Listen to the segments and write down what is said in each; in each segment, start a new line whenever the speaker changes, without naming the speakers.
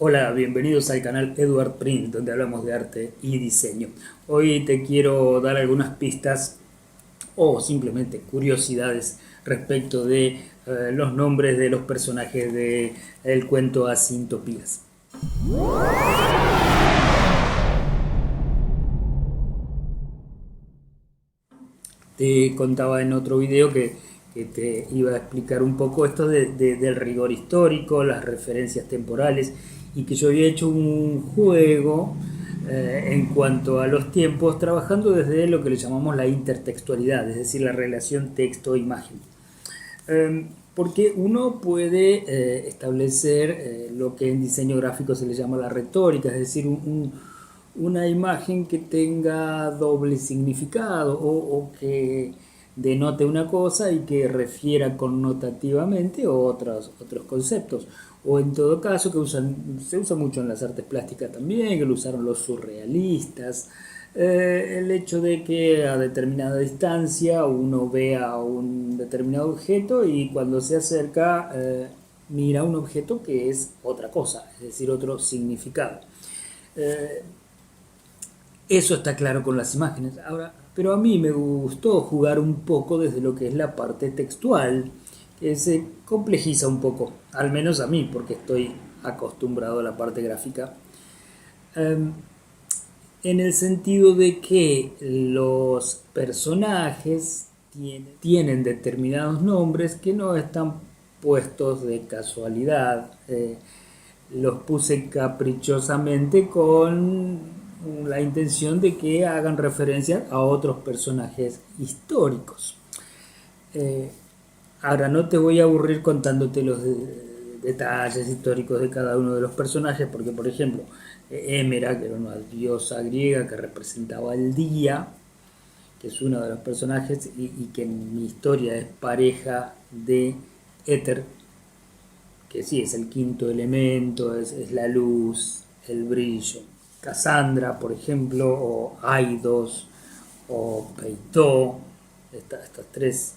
Hola, bienvenidos al canal Edward Print, donde hablamos de arte y diseño. Hoy te quiero dar algunas pistas o simplemente curiosidades respecto de los nombres de los personajes de el cuento Asintopías. Te contaba en otro video que te iba a explicar un poco esto del rigor histórico, las referencias temporales y que yo había hecho un juego en cuanto a los tiempos, trabajando desde lo que le llamamos la intertextualidad, es decir, la relación texto-imagen. Porque uno puede establecer lo que en diseño gráfico se le llama la retórica, es decir, una imagen que tenga doble significado o que denote una cosa y que refiera connotativamente otros conceptos. O en todo caso, se usa mucho en las artes plásticas también, que lo usaron los surrealistas. El hecho de que a determinada distancia uno vea un determinado objeto y cuando se acerca mira un objeto que es otra cosa, es decir, otro significado. Eh, Eso está claro con las imágenes. Ahora, pero a mí me gustó jugar un poco desde lo que es la parte textual, que se complejiza un poco, al menos a mí, porque estoy acostumbrado a la parte gráfica. Um, en el sentido de que los personajes tienen determinados nombres que no están puestos de casualidad. Los puse caprichosamente con la intención de que hagan referencia a otros personajes históricos. Eh, Ahora no te voy a aburrir contándote los detalles históricos de cada uno de los personajes, porque por ejemplo, Hémera, que era una diosa griega que representaba el día, que es uno de los personajes y que en mi historia es pareja de Éter, que sí, es el quinto elemento, es la luz, el brillo. Cassandra, por ejemplo, o Aidos, o Peitó, estas tres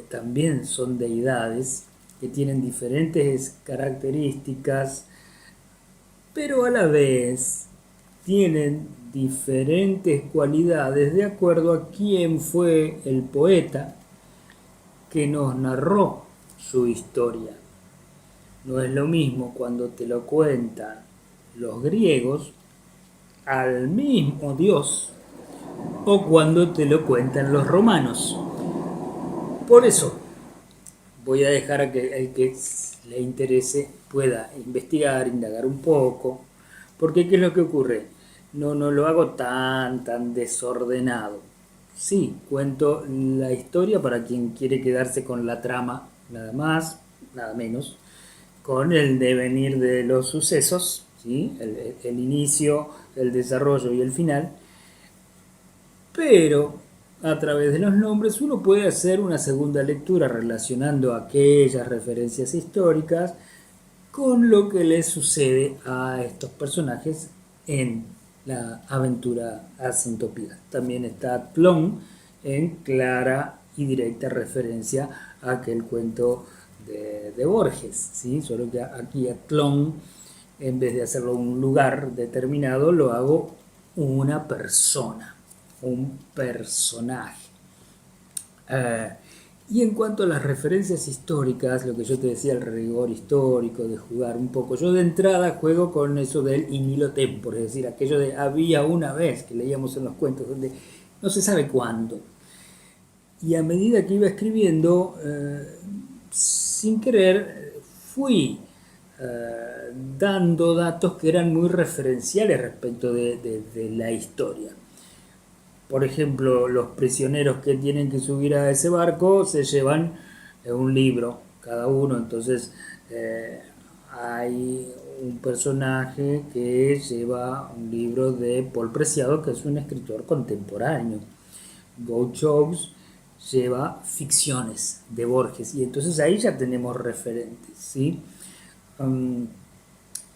también son deidades que tienen diferentes características, pero a la vez tienen diferentes cualidades de acuerdo a quién fue el poeta que nos narró su historia. No es lo mismo cuando te lo cuentan los griegos al mismo Dios o cuando te lo cuentan los romanos. Por eso voy a dejar a que el que le interese pueda investigar, indagar un poco, porque ¿qué es lo que ocurre? No lo hago tan desordenado. Sí, cuento la historia para quien quiere quedarse con la trama, nada más, nada menos, con el devenir de los sucesos, ¿sí? El inicio, el desarrollo y el final, pero a través de los nombres uno puede hacer una segunda lectura relacionando aquellas referencias históricas con lo que les sucede a estos personajes en la aventura Asintopía. También está Tlón en clara y directa referencia a aquel cuento de Borges, ¿sí? Solo que aquí a Tlón, en vez de hacerlo un lugar determinado, lo hago una persona, un personaje. Eh, y en cuanto a las referencias históricas, lo que yo te decía, el rigor histórico, de jugar un poco, yo de entrada juego con eso del in illo tempore, es decir, aquello de había una vez que leíamos en los cuentos, donde no se sabe cuándo. Y a medida que iba escribiendo, sin querer, fui dando datos que eran muy referenciales respecto de la historia. Por ejemplo, los prisioneros que tienen que subir a ese barco se llevan un libro cada uno, entonces hay un personaje que lleva un libro de Paul Preciado, que es un escritor contemporáneo. Gauchos lleva ficciones de Borges y entonces ahí ya tenemos referentes, ¿sí? Um,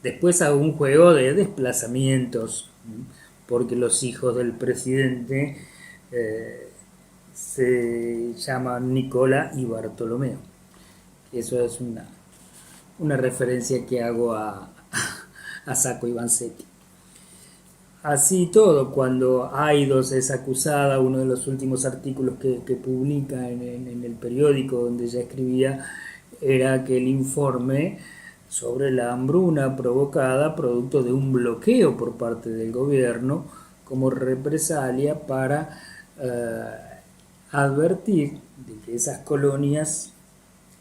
Después hago un juego de desplazamientos, porque los hijos del presidente eh, se llaman Nicola y Bartolomeo. Eso es una referencia que hago a Sacco y Vanzetti. Así todo, cuando Aidos es acusada, uno de los últimos artículos que publica en el periódico donde ella escribía, era que el informe sobre la hambruna provocada producto de un bloqueo por parte del gobierno como represalia para advertir de que esas colonias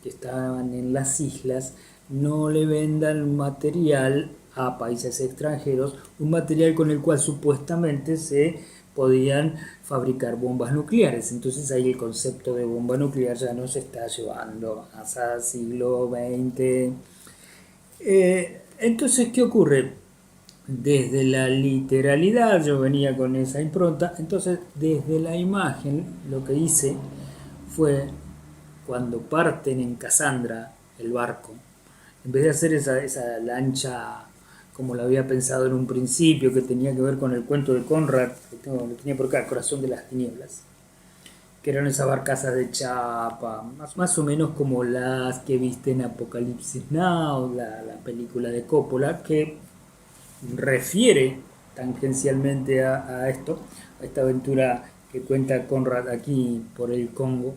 que estaban en las islas no le vendan material a países extranjeros, un material con el cual supuestamente se podían fabricar bombas nucleares. Entonces ahí el concepto de bomba nuclear ya no se está llevando hasta el siglo XX. Entonces, ¿qué ocurre? Desde la literalidad yo venía con esa impronta, entonces desde la imagen lo que hice fue cuando parten en Cassandra el barco, en vez de hacer esa lancha como lo había pensado en un principio, que tenía que ver con el cuento de Conrad, que lo tenía por acá, Corazón de las Tinieblas, que eran esas barcazas de chapa, más o menos como las que viste en Apocalipsis Now, la película de Coppola, que refiere tangencialmente a esto, a esta aventura que cuenta Conrad aquí por el Congo.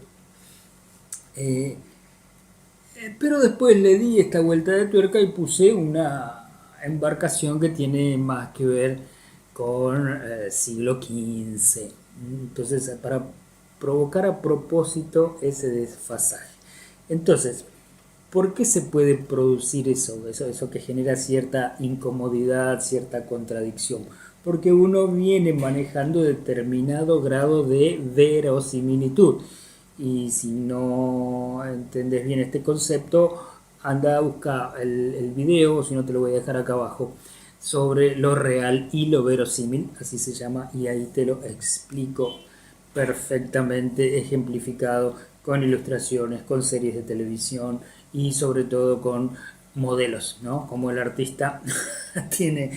Pero después le di esta vuelta de tuerca y puse una embarcación que tiene más que ver con siglo XV. Entonces, para provocar a propósito ese desfasaje. Entonces, ¿por qué se puede producir eso que genera cierta incomodidad, cierta contradicción? Porque uno viene manejando determinado grado de verosimilitud. Y si no entendés bien este concepto, anda a buscar el video, si no te lo voy a dejar acá abajo, sobre lo real y lo verosímil, así se llama, y ahí te lo explico perfectamente ejemplificado con ilustraciones, con series de televisión y sobre todo con modelos, ¿no? Como el artista tiene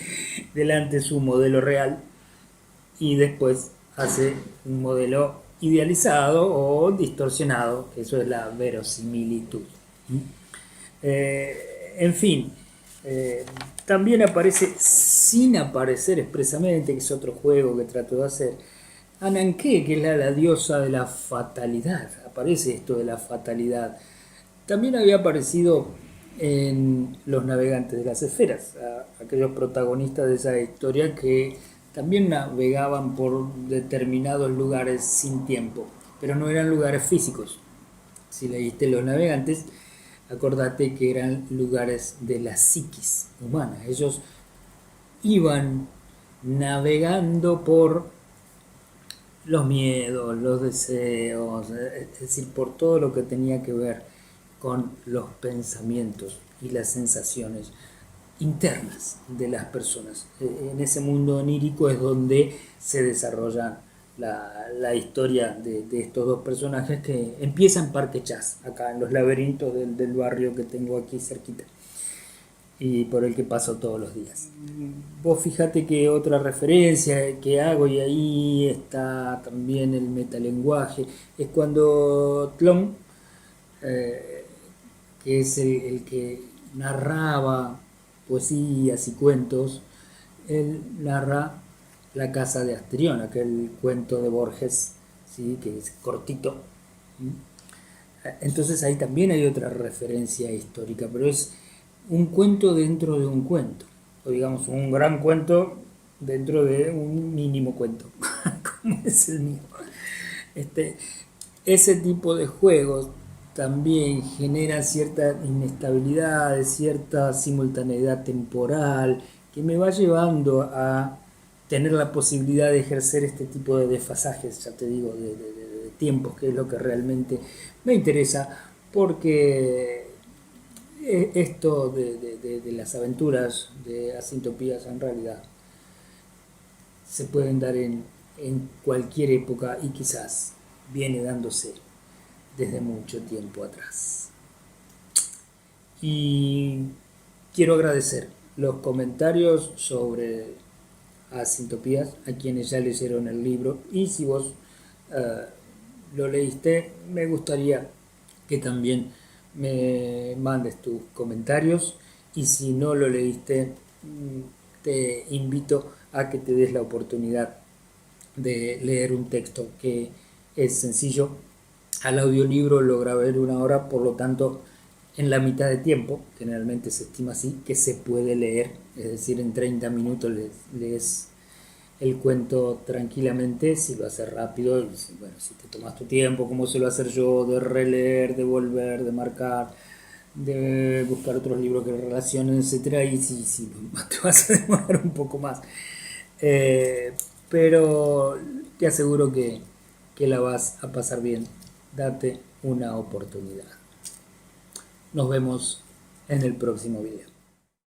delante su modelo real y después hace un modelo idealizado o distorsionado, que eso es la verosimilitud. En fin, también aparece, sin aparecer expresamente, que es otro juego que trato de hacer, Ananke, que es la diosa de la fatalidad. Aparece esto de la fatalidad. También había aparecido en Los Navegantes de las Esferas, aquellos protagonistas de esa historia que también navegaban por determinados lugares sin tiempo, pero no eran lugares físicos. Si leíste Los Navegantes, acordate que eran lugares de la psiquis humana. Ellos iban navegando por los miedos, los deseos, es decir, por todo lo que tenía que ver con los pensamientos y las sensaciones internas de las personas. En ese mundo onírico es donde se desarrolla la historia de estos dos personajes que empiezan en Parque Chas, acá en los laberintos del barrio que tengo aquí cerquita y por el que paso todos los días. Vos fíjate que otra referencia que hago, y ahí está también el metalenguaje, es cuando Tlón, que es el que narraba poesías y cuentos, él narra La casa de Asterión, aquel cuento de Borges, ¿sí? Que es cortito. Entonces ahí también hay otra referencia histórica, pero es un cuento dentro de un cuento, o digamos un gran cuento dentro de un mínimo cuento, como es el mío. Ese tipo de juegos también genera cierta inestabilidad, cierta simultaneidad temporal, que me va llevando a tener la posibilidad de ejercer este tipo de desfasajes, ya te digo, de tiempos, que es lo que realmente me interesa, porque esto de las aventuras de Asintopías en realidad se pueden dar en cualquier época y quizás viene dándose desde mucho tiempo atrás. Y quiero agradecer los comentarios sobre Asintopías a quienes ya leyeron el libro, y si vos lo leíste, me gustaría que también me mandes tus comentarios, y si no lo leíste, te invito a que te des la oportunidad de leer un texto que es sencillo. Al audiolibro lo grabé en 1 hora, por lo tanto, en la mitad de tiempo, generalmente se estima así, que se puede leer, es decir, en 30 minutos lees el cuento tranquilamente. Si lo haces rápido, bueno, si te tomas tu tiempo, como suelo hacer yo, de releer, de volver, de marcar, de buscar otros libros que relacionen, etcétera, y si te vas a demorar un poco más. Eh, pero te aseguro que la vas a pasar bien. Date una oportunidad. Nos vemos en el próximo video.